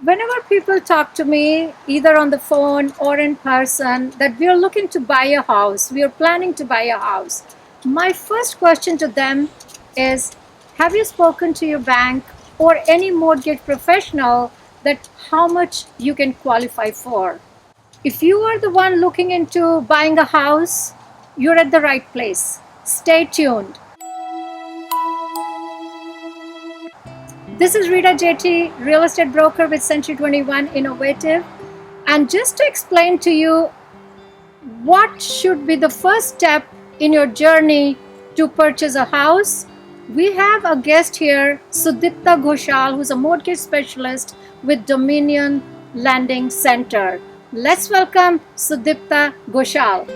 Whenever people talk to me, either on the phone or in person, that we are looking to buy a house, we are planning to buy a house, my first question to them is, have you spoken to your bank or any mortgage professional that how much you can qualify for? If you are the one looking into buying a house, you're at the right place. Stay tuned. This is Rita JT, real estate broker with Century 21 Innovative. And just to explain to you what should be the first step in your journey to purchase a house, we have a guest here, Sudipta Ghoshal, who's a mortgage specialist with Dominion Lending Center. Let's welcome Sudipta Ghoshal.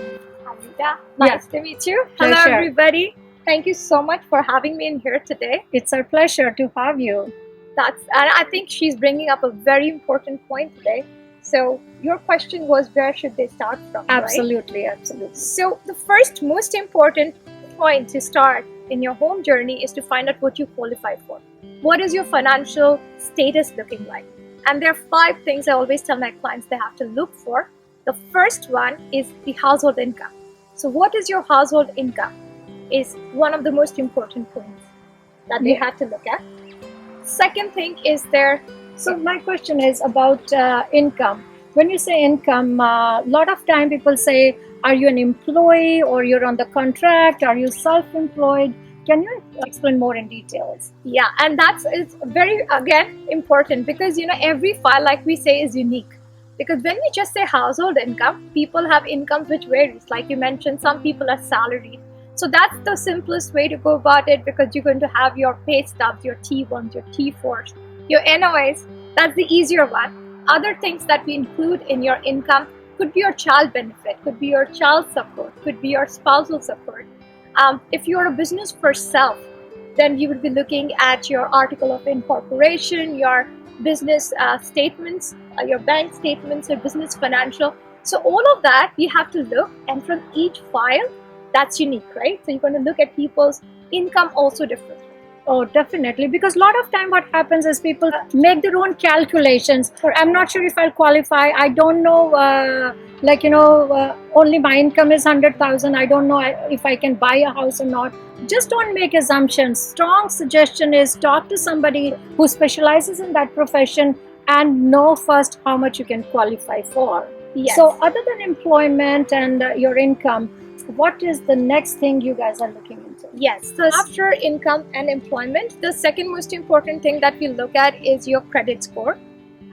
Amita, nice to meet you. Hello, Pleasure. everybody. Thank you so much for having me in here today. It's our pleasure to have you. And I think she's bringing up a very important point today. So your question was, where should they start from? Absolutely, absolutely. So the first most important point to start in your home journey is to find out what you qualify for. What is your financial status looking like? And there are 5 things I always tell my clients they have to look for. The first one is the household income. So what is your household income is one of the most important points that they have to look at. Second thing is So my question is about income. When you say income, a lot of time people say, are you an employee or you're on the contract? Are you self-employed? Can you explain more in details? Yeah, and it's very, again, important because, every file, like we say, is unique. Because when we just say household income, people have incomes which varies. Like you mentioned, some people are salaried. So that's the simplest way to go about it because you're going to have your pay stubs, your T1s, your T4s, your NOAs. That's the easier one. Other things that we include in your income could be your child benefit, could be your child support, could be your spousal support. If you're a business for self, then you would be looking at your article of incorporation, your business statements, your bank statements, your business financial. So all of that you have to look, and from each file, that's unique, right? So you're going to look at people's income also differently. Oh, definitely. Because a lot of time what happens is people make their own calculations. I'm not sure if I'll qualify. I don't know, only my income is 100,000. I don't know if I can buy a house or not. Just don't make assumptions. Strong suggestion is talk to somebody who specializes in that profession and know first how much you can qualify for. Yes. So other than employment and your income, what is the next thing you guys are looking into? Yes, so after income and employment, the second most important thing that we look at is your credit score.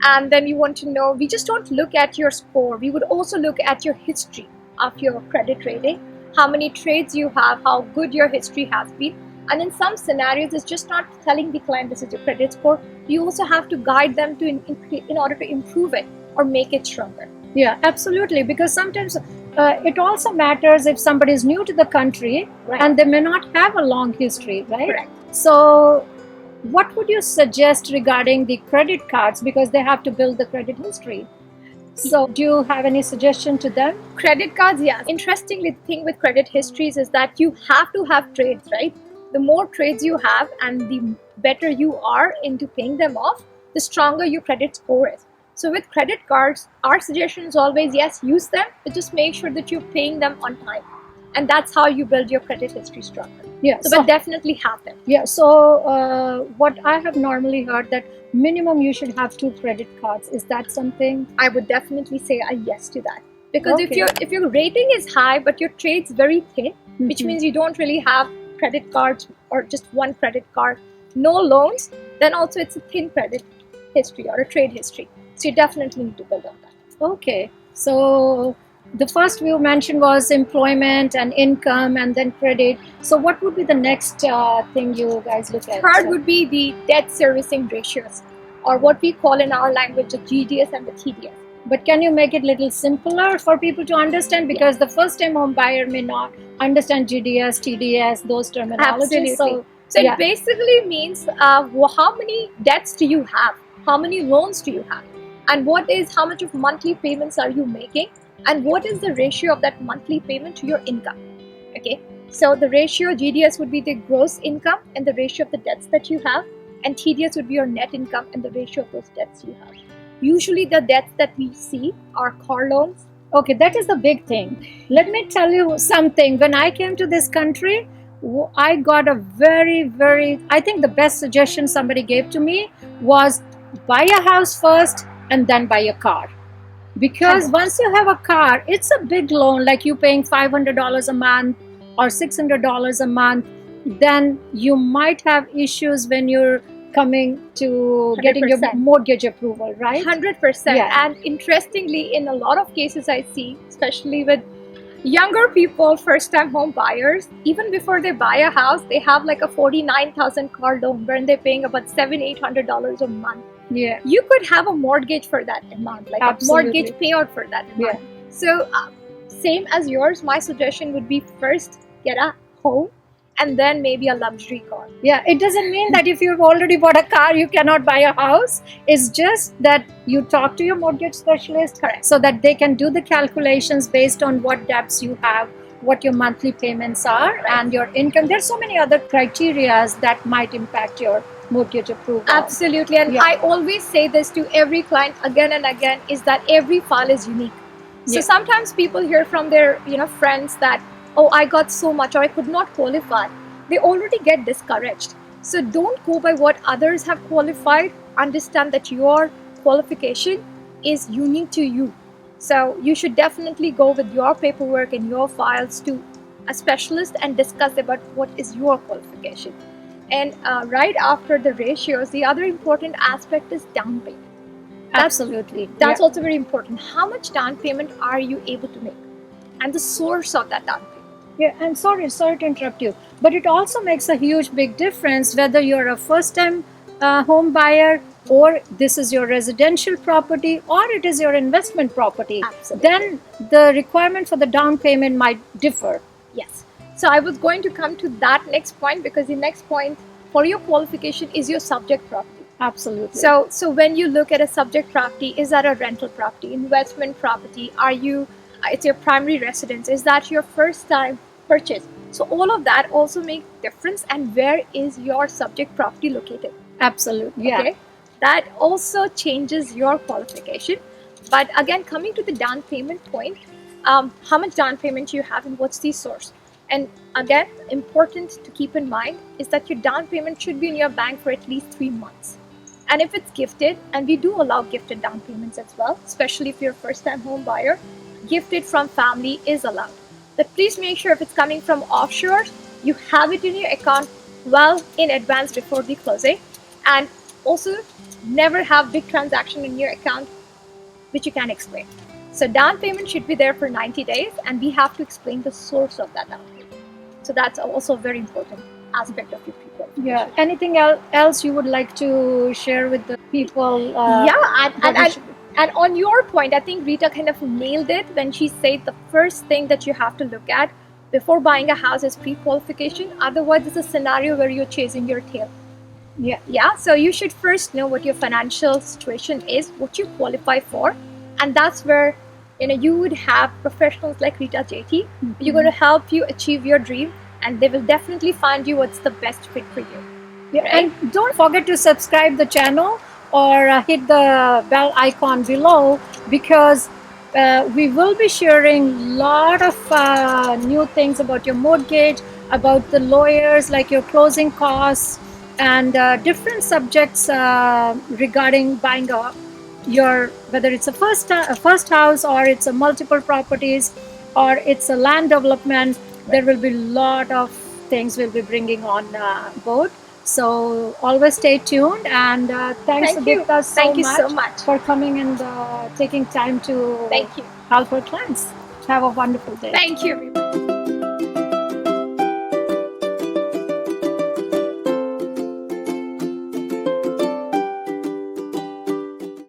And then we want to know, we just don't look at your score, we would also look at your history of your credit rating, how many trades you have, how good your history has been. And in some scenarios, it's just not telling the client this is your credit score. You also have to guide them to in order to improve it or make it stronger. Yeah, absolutely. Because sometimes it also matters if somebody is new to the country, Right. and they may not have a long history, right? Correct. So what would you suggest regarding the credit cards, because they have to build the credit history? So do you have any suggestion to them? Credit cards, yes. Interestingly, the thing with credit histories is that you have to have trades, right? The more trades you have and the better you are into paying them off, the stronger your credit score is. So with credit cards, our suggestion is always, yes, use them, but just make sure that you're paying them on time. And that's how you build your credit history stronger. Yeah. But definitely have them. Yeah. So what I have normally heard that minimum you should have 2 credit cards. Is that something? I would definitely say a yes to that. Because Okay. if your rating is high but your trade's very thin, which means you don't really have credit cards or just one credit card, no loans, then also it's a thin credit history or a trade history. So you definitely need to build on that. Okay. So the first we mentioned was employment and income and then credit. So what would be the next thing you guys look at? Third would be the debt servicing ratios, or what we call in our language the GDS and the TDS. But can you make it a little simpler for people to understand? Because the first time home buyer may not understand GDS, TDS, those terminologies. Absolutely. So It basically means how many debts do you have? How many loans do you have? And how much of monthly payments are you making? And what is the ratio of that monthly payment to your income? Okay. So the ratio GDS would be the gross income and the ratio of the debts that you have. and TDS would be your net income and the ratio of those debts you have. Usually the debts that we see are car loans. Okay, that is the big thing. Let me tell you something. When I came to this country, I got a very, I think the best suggestion somebody gave to me was buy a house first and then buy a car. Because once you have a car, it's a big loan, like you paying $500 a month or $600 a month. Then you might have issues when you're coming to getting your 100%. mortgage approval, right? 100%. Yeah. And interestingly, in a lot of cases I see, especially with younger people, first-time home buyers, even before they buy a house, they have like a 49,000 car loan wherein they're paying about $700-800 a month. Yeah. You could have a mortgage for that amount, like Absolutely. a mortgage payout for that amount. Yeah. So same as yours, my suggestion would be first get a home and then maybe a luxury car. Yeah, it doesn't mean that if you've already bought a car, you cannot buy a house. It's just that you talk to your mortgage specialist. Correct. So that they can do the calculations based on what debts you have, what your monthly payments are, and your income. There's so many other criterias that might impact your mortgage approval. Absolutely. And Yeah. I always say this to every client again and again, is that every file is unique. So Yeah. sometimes people hear from their friends that, oh, I got so much or I could not qualify. They already get discouraged. So don't go by what others have qualified. Understand that your qualification is unique to you. So you should definitely go with your paperwork and your files to a specialist and discuss about what is your qualification. And right after the ratios, the other important aspect is down payment. Absolutely. That's Yeah. also very important. How much down payment are you able to make? And the source of that down payment. Yeah, and sorry to interrupt you, but it also makes a huge big difference whether you're a first-time home buyer or this is your residential property or it is your investment property. Absolutely. Then the requirement for the down payment might differ. Yes. So I was going to come to that next point, because the next point for your qualification is your subject property. Absolutely. So when you look at a subject property, is that a rental property, investment property? Are you, it's your primary residence? Is that your first time purchase? So all of that also makes difference. And where is your subject property located? absolutely. Yeah. Okay, that also changes your qualification. But again, coming to the down payment point, how much down payment you have and what's the source? And again, important to keep in mind is that your down payment should be in your bank for at least 3 months. And if it's gifted, and we do allow gifted down payments as well, especially if you're a first-time home buyer, gifted from family is allowed. But please make sure if it's coming from offshore, you have it in your account well in advance before the closing. And also never have big transaction in your account which you can explain. So down payment should be there for 90 days and we have to explain the source of that down payment. So that's also a very important aspect of your pre-qualification. Yeah. Anything else you would like to share with the people? And on your point, I think Rita kind of nailed it when she said the first thing that you have to look at before buying a house is pre-qualification. Otherwise, it's a scenario where you're chasing your tail. Yeah. So you should first know what your financial situation is, what you qualify for, and that's where you would have professionals like Rita JT. You're going to help you achieve your dream, and they will definitely find you what's the best fit for you. Yeah, Right? and don't forget to subscribe the channel or hit the bell icon below, because we will be sharing lot of new things about your mortgage, about the lawyers, like your closing costs, and different subjects regarding buying whether it's a first house or it's a multiple properties or it's a land development. There will be a lot of things we'll be bringing on board. So always stay tuned, and thanks Thank you. Aditya Thank you so much. for coming and taking time to Thank you. help our clients. Have a wonderful day. Thank you.